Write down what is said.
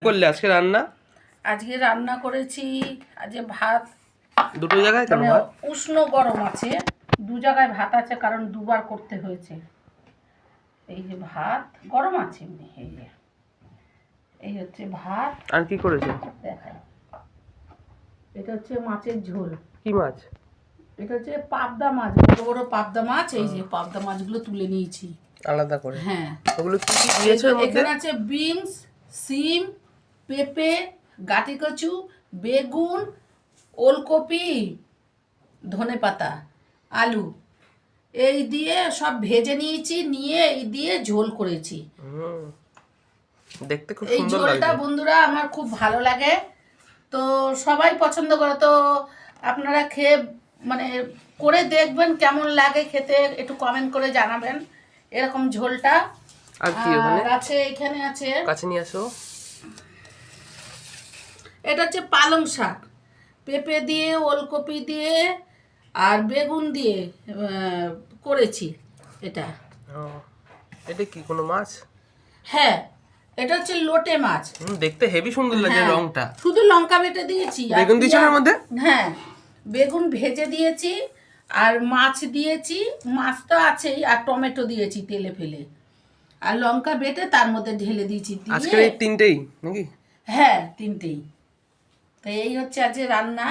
করলে আজকে রান্না? আজকে রান্না করেছি আজকে ভাত। দুটো জায়গায় কেন মানে ভাত? উষ্ণ গরম আছে, দু জায়গায় ভাত আছে, কারণ দুবার করতে হয়েছে। এই যে ভাত গরম আছে এমনি, এই যে এই হচ্ছে ভাত। আর কি করেছে? দেখাই, এটা হচ্ছে মাছের ঝোল। কি মাছ? এটা হচ্ছে পাবদা মাছ, বড় বড় পাবদা মাছ। এই যে পাবদা মাছগুলো তুলে নিয়েছি আলাদা করে। হ্যাঁ। ওগুলো কি কি দিয়েছো এর মধ্যে? এখানে আছে বিনস, সিম, পেঁপে, গাটি কচু, বেগুন, ওলকপি, ধনেপাতা, আলু, এই দিয়ে সব ভেজে নিয়েছি, নিয়ে এই দিয়ে ঝোল করেছি। দেখতে খুব এই সুন্দর ঝোলটা লাগছে। বন্ধুরা আমার খুব ভালো লাগে, তো সবাই পছন্দ করে। তো আপনারা খেয়ে মানে করে দেখবেন কেমন লাগে খেতে, একটু কমেন্ট করে জানাবেন এরকম ঝোলটা। আর কি ওখানে আছে, এখানে আছে, কাছে নিয়ে আসো। এটা হচ্ছে পালং শাক, পেঁপে দিয়ে, ওলকপি দিয়ে আর বেগুন দিয়ে করেছি এটা। এটা কি কোনো মাছ? হ্যাঁ, এটা হচ্ছে লোটে মাছ। দেখতে হেভি সুন্দর লাগছে হ্যাঁ, রংটা। শুধু লঙ্কা বেটে দিয়েছি আর বেগুন দিয়েছো এর মধ্যে? হ্যাঁ, বেগুন ভেজে দিয়েছি আর মাছ দিয়েছি, মাছ তো আছেই, আর টমেটো দিয়েছি তেলে ফেলে, আর লঙ্কা বেটে তার মধ্যে ঢেলে দিয়েছি। আজকের এই তিনটেই নাকি? হ্যাঁ, তিনটেই। তো এই হচ্ছে আজকে রান্না।